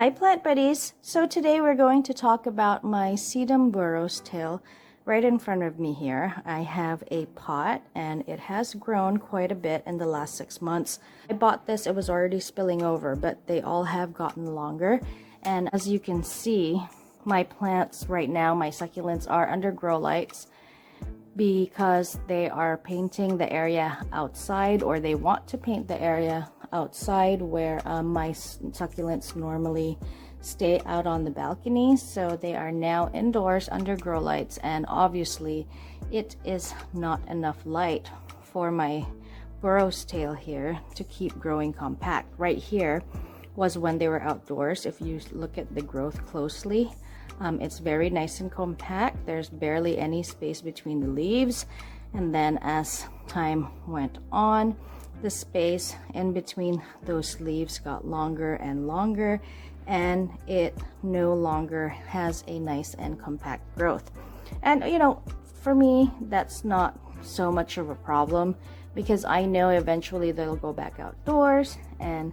Hi plant buddies! So today we're going to talk about my SEDUM Burrow's tail. Right in front of me here I have a pot and it has grown quite a bit in the last 6 months. I bought this, it was already spilling over, but they all have gotten longer. And as you can see, my plants right now, my succulents, are under grow lights because they are painting the area outside, or they want to paint the area outside where my succulents normally stay out on the balcony. So they are now indoors under grow lights, and obviously it is not enough light for my burrow's tail here to keep growing compact. Right here was when they were outdoors. If you look at the growth closely, it's very nice and compact. There's barely any space between the leaves, and then as time went on, the space in between those leaves got longer and longer, and it no longer has a nice and compact growth. And you know, for me, that's not so much of a problem because I know eventually they'll go back outdoors and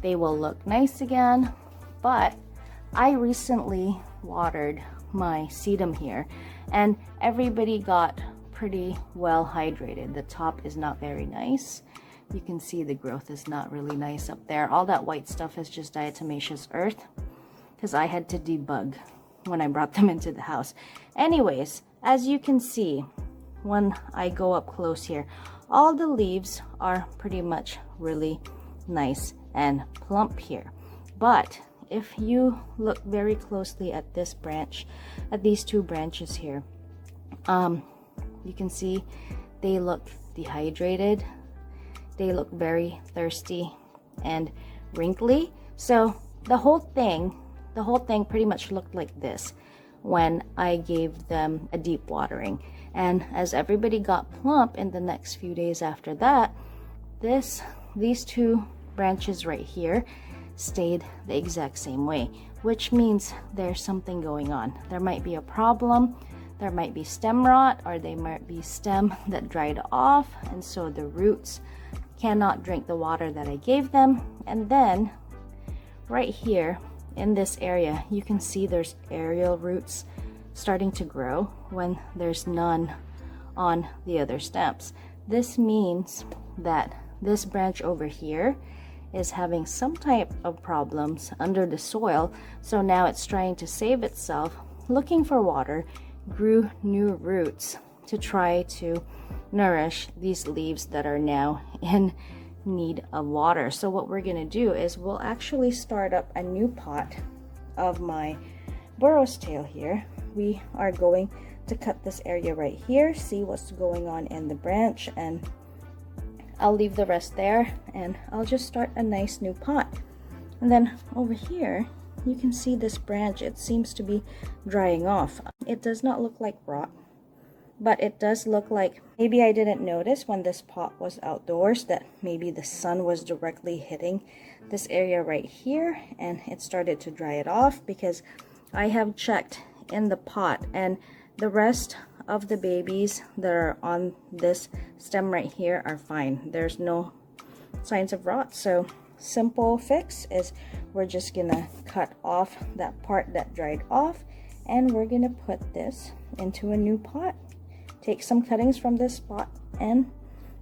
they will look nice again. But I recently watered my sedum here and everybody got pretty well hydrated. The top is not very nice. You can see the growth is not really nice up there. All that white stuff is just diatomaceous earth because I had to debug when I brought them into the house. Anyways, as you can see, when I go up close here, all the leaves are pretty much really nice and plump here. But if you look very closely at this branch, at these two branches here, you can see they look dehydrated. They look very thirsty and wrinkly. So the whole thing pretty much looked like this when I gave them a deep watering. And as everybody got plump in the next few days after that, these two branches right here stayed the exact same way, which means there's something going on. There might be a problem. There might be stem rot, or they might be stem that dried off, and so the roots cannot drink the water that I gave them. And then right here in this area, you can see there's aerial roots starting to grow when there's none on the other stems. This means that this branch over here is having some type of problems under the soil. So now it's trying to save itself, looking for water, grew new roots to try to nourish these leaves that are now in need of water. So what we're gonna do is we'll actually start up a new pot of my burrow's tail here. We are going to cut this area right here, see what's going on in the branch, and I'll leave the rest there, and I'll just start a nice new pot. And then over here, you can see this branch, it seems to be drying off. It does not look like rot, but it does look like maybe I didn't notice when this pot was outdoors that maybe the sun was directly hitting this area right here and it started to dry it off, because I have checked in the pot and the rest of the babies that are on this stem right here are fine. There's no signs of rot. So simple fix is we're just gonna cut off that part that dried off, and we're gonna put this into a new pot. Take some cuttings from this spot and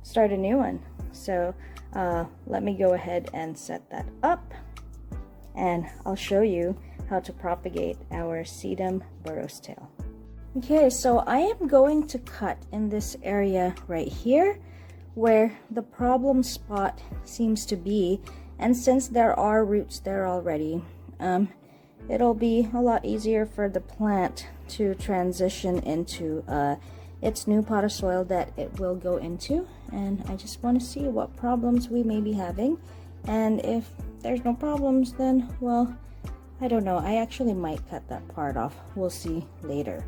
start a new one. So let me go ahead and set that up, and I'll show you how to propagate our SEDUM Burrow's tail. Okay, so I am going to cut in this area right here where the problem spot seems to be, and since there are roots there already, it'll be a lot easier for the plant to transition into its new pot of soil that it will go into. And I just want to see what problems we may be having, and if there's no problems, then, well, I don't know, I actually might cut that part off. We'll see later.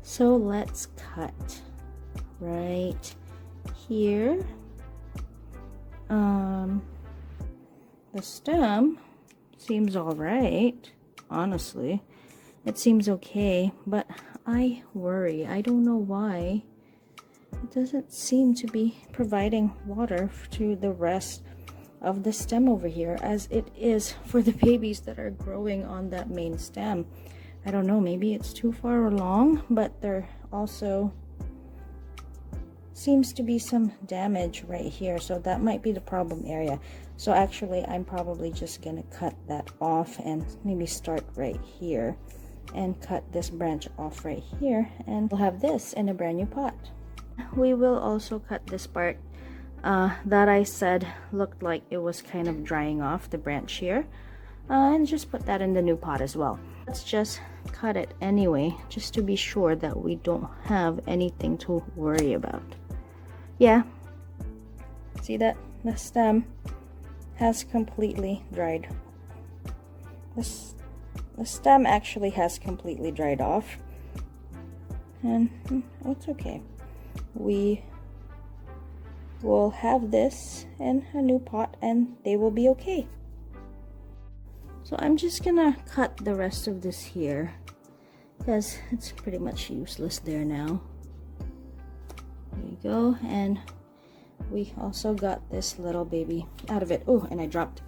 So let's cut right here. The stem seems all right, honestly. It seems okay, but I worry. I don't know why. It doesn't seem to be providing water to the rest of the stem over here as it is for the babies that are growing on that main stem. I don't know, maybe it's too far along, but there also seems to be some damage right here, so that might be the problem area. So actually I'm probably just gonna cut that off and maybe start right here and cut this branch off right here, and we'll have this in a brand new pot. We will also cut this part that I said looked like it was kind of drying off, the branch here, and just put that in the new pot as well. Let's just cut it anyway, just to be sure that we don't have anything to worry about. Yeah, see that the stem has completely dried. The stem actually has completely dried off, and it's okay. We will have this in a new pot and they will be okay. So I'm just gonna cut the rest of this here because it's pretty much useless there now. There you go, and we also got this little baby out of it. Oh, and I dropped it.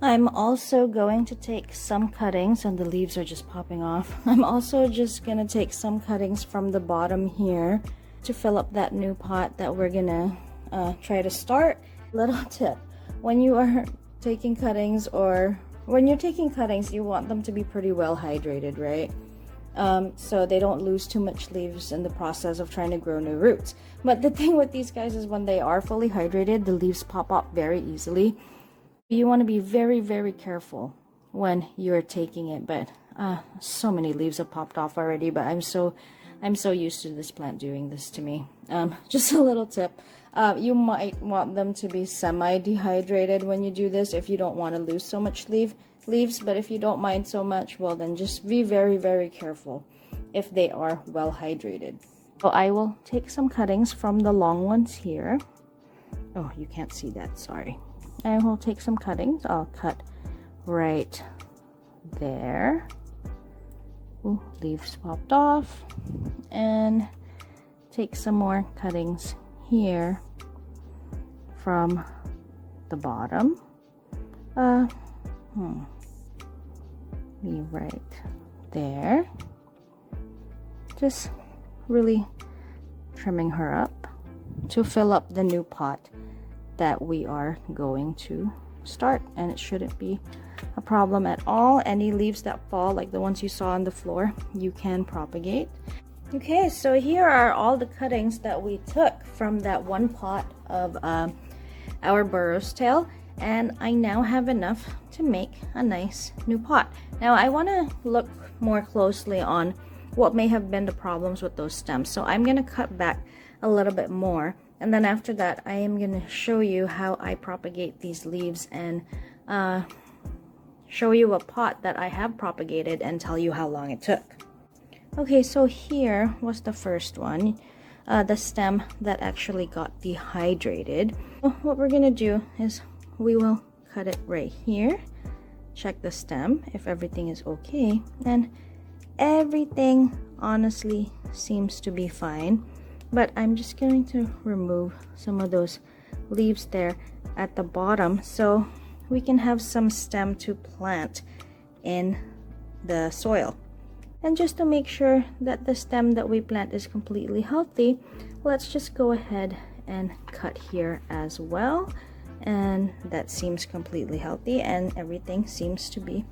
I'm also going to take some cuttings, and the leaves are just popping off. I'm also just gonna take some cuttings from the bottom here to fill up that new pot that we're gonna try to start. Little tip, when you are taking cuttings, or when you're taking cuttings, you want them to be pretty well hydrated, right? So they don't lose too much leaves in the process of trying to grow new roots. But the thing with these guys is when they are fully hydrated, the leaves pop up very easily. You want to be very, very careful when you're taking it. But so many leaves have popped off already, but I'm so used to this plant doing this to me. Just a little tip, you might want them to be semi-dehydrated when you do this if you don't want to lose so much leaves, but if you don't mind so much, well then just be very, very careful if they are well hydrated. So I will take some cuttings from the long ones here. Oh, you can't see that, sorry. I will take some cuttings. I'll cut right there. Ooh, leaves popped off. And take some more cuttings here from the bottom. Be right there. Just really trimming her up to fill up the new pot that we are going to start, and it shouldn't be a problem at all. Any leaves that fall, like the ones you saw on the floor, you can propagate. Okay, so here are all the cuttings that we took from that one pot of our burro's tail, and I now have enough to make a nice new pot. Now I want to look more closely on what may have been the problems with those stems, so I'm going to cut back a little bit more, and then after that I am going to show you how I propagate these leaves and show you a pot that I have propagated and tell you how long it took. Okay, so here was the first one, the stem that actually got dehydrated. So what we're gonna do is we will cut it right here, check the stem if everything is okay, and everything honestly seems to be fine, but I'm just going to remove some of those leaves there at the bottom so we can have some stem to plant in the soil. And just to make sure that the stem that we plant is completely healthy, let's just go ahead and cut here as well. And that seems completely healthy and everything seems to be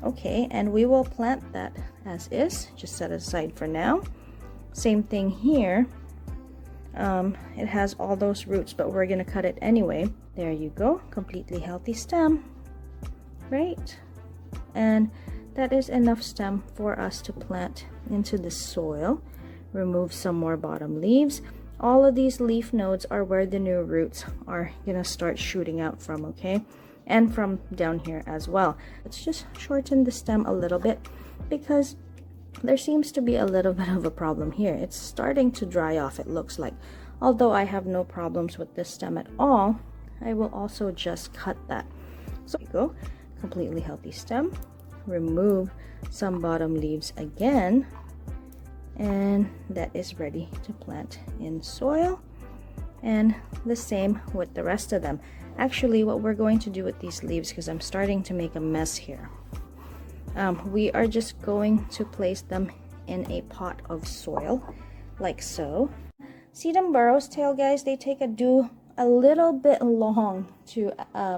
okay. And we will plant that as is, just set it aside for now. Same thing here. It has all those roots, but we're gonna cut it anyway. There you go, completely healthy stem, right? And that is enough stem for us to plant into the soil. Remove some more bottom leaves. All of these leaf nodes are where the new roots are gonna start shooting out from, okay? And from down here as well. Let's just shorten the stem a little bit because there seems to be a little bit of a problem here. It's starting to dry off, it looks like. Although I have no problems with this stem at all, I will also just cut that. So there you go, completely healthy stem. Remove some bottom leaves again, and that is ready to plant in soil. And the same with the rest of them. Actually, what we're going to do with these leaves, because I'm starting to make a mess here, we are just going to place them in a pot of soil, like so. Sedum burro's tail, guys, they take a little bit long to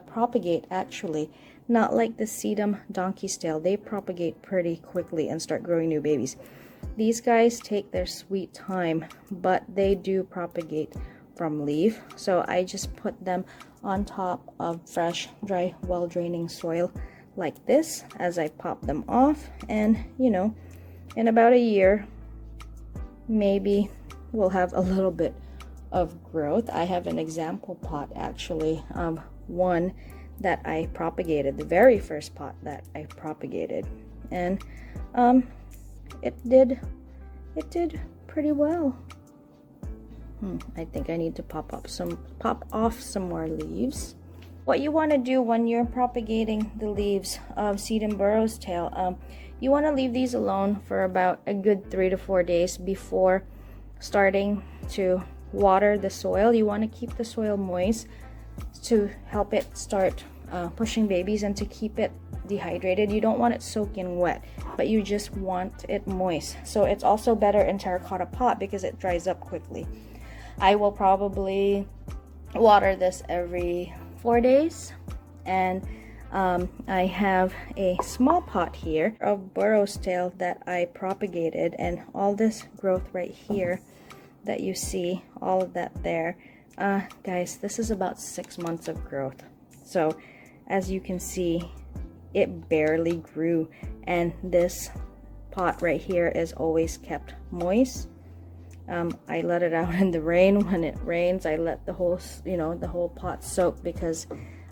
propagate, actually. Not like the sedum donkey's tail. They propagate pretty quickly and start growing new babies. These guys take their sweet time, but they do propagate from leaf. So I just put them on top of fresh, dry, well-draining soil like this as I pop them off. And, you know, in about a year, maybe we'll have a little bit of growth. I have an example pot, actually, of one that I propagated, the very first pot that I propagated. And it did pretty well. I think I need to pop off some more leaves. What you want to do when you're propagating the leaves of Sedum burro's tail, you want to leave these alone for about a good 3 to 4 days before starting to water the soil. You want to keep the soil moist to help it start pushing babies and to keep it dehydrated. You don't want it soaking wet, but you just want it moist. So it's also better in terracotta pot because it dries up quickly. I will probably water this every 4 days, and I have a small pot here of burro's tail that I propagated, and all this growth right here that you see, all of that there, guys, this is about 6 months of growth. So as you can see, it barely grew, and this pot right here is always kept moist. I let it out in the rain. When it rains, I let the whole, the whole pot soak because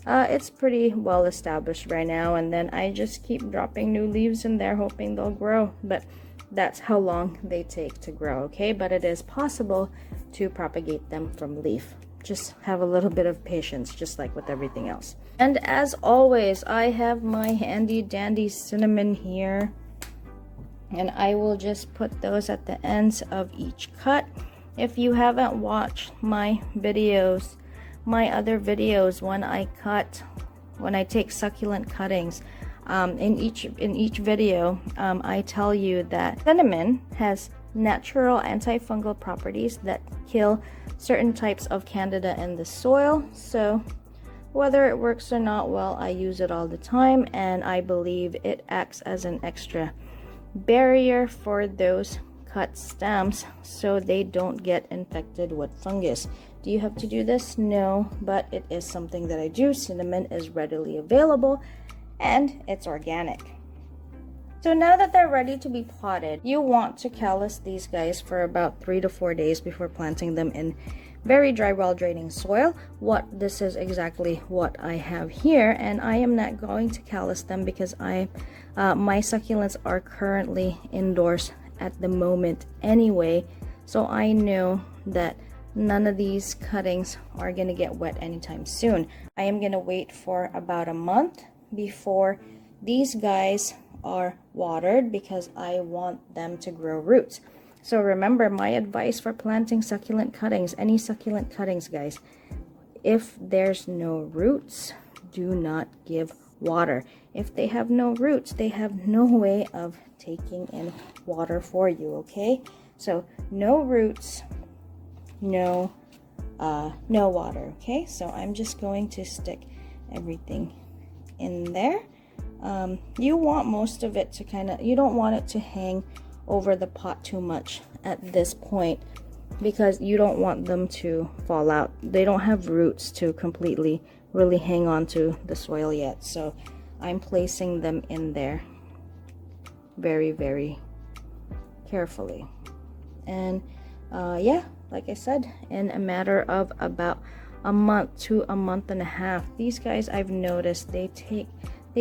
it's pretty well established right now, and then I just keep dropping new leaves in there hoping they'll grow. But that's how long they take to grow, okay? But it is possible to propagate them from leaf. Just have a little bit of patience, just like with everything else. And as always, I have my handy dandy cinnamon here, and I will just put those at the ends of each cut. If you haven't watched my videos, my other videos when I take succulent cuttings, in each video, I tell you that cinnamon has natural antifungal properties that kill certain types of candida in the soil. So whether it works or not, well, I use it all the time, and I believe it acts as an extra barrier for those cut stems so they don't get infected with fungus. Do you have to do this? No, but it is something that I do. Cinnamon is readily available and it's organic. So now that they're ready to be potted, you want to callus these guys for about 3 to 4 days before planting them in very dry, well draining soil. This is exactly what I have here, and I am not going to callus them because my succulents are currently indoors at the moment anyway, so I know that none of these cuttings are going to get wet anytime soon. I am going to wait for about a month before these guys are watered because I want them to grow roots. So remember, my advice for planting succulent cuttings, any succulent cuttings, guys, if there's no roots, do not give water. If they have no roots, they have no way of taking in water for you, okay? So no roots, no water, okay? So I'm just going to stick everything in there. You want most of it to you don't want it to hang over the pot too much at this point because you don't want them to fall out. They don't have roots to completely really hang on to the soil yet. So I'm placing them in there very, very carefully. And yeah, like I said, in a matter of about a month to a month and a half, these guys, I've noticed they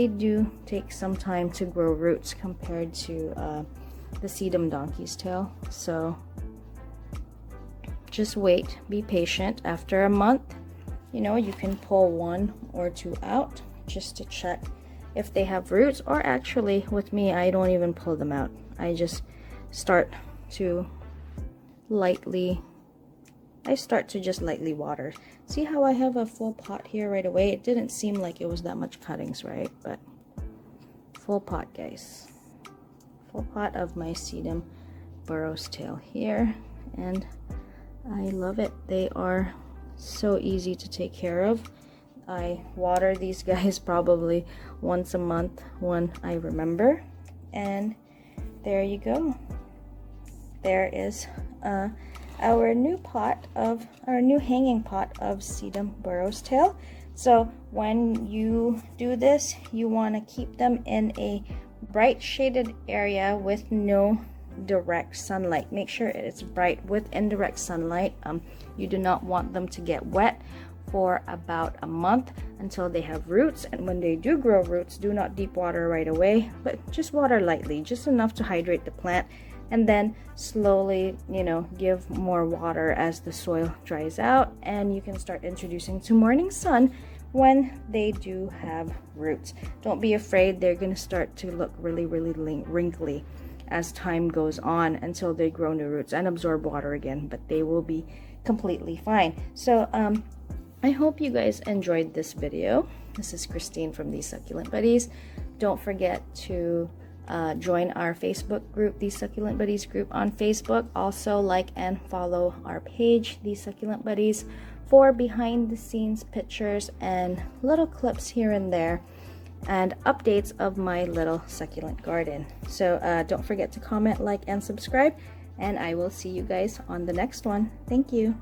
do take some time to grow roots compared to the sedum donkey's tail. So just wait, be patient. After a month, you can pull 1 or 2 out just to check if they have roots. Or actually, with me, I don't even pull them out. I just start to lightly I start to just lightly water. See how I have a full pot here right away? It didn't seem like it was that much cuttings, right? But full pot, guys. Full pot of my Sedum Burrow's Tail here, and I love it. They are so easy to take care of. I water these guys probably once a month when I remember, and there you go. There is our new hanging pot of Sedum Burrow's Tail. So when you do this, you want to keep them in a bright shaded area with no direct sunlight. Make sure it's bright with indirect sunlight. You do not want them to get wet for about a month until they have roots, and when they do grow roots, do not deep water right away, but just water lightly, just enough to hydrate the plant, and then slowly, you know, give more water as the soil dries out, and you can start introducing to morning sun when they do have roots. Don't be afraid, they're going to start to look really wrinkly as time goes on until they grow new roots and absorb water again, but they will be completely fine. So I hope you guys enjoyed this video. This is Christine from These Succulent Buddies. Don't forget to join our Facebook group, These Succulent Buddies group on Facebook. Also like and follow our page, These Succulent Buddies, for behind the scenes pictures and little clips here and there and updates of my little succulent garden. So don't forget to comment, like, and subscribe, and I will see you guys on the next one. Thank you.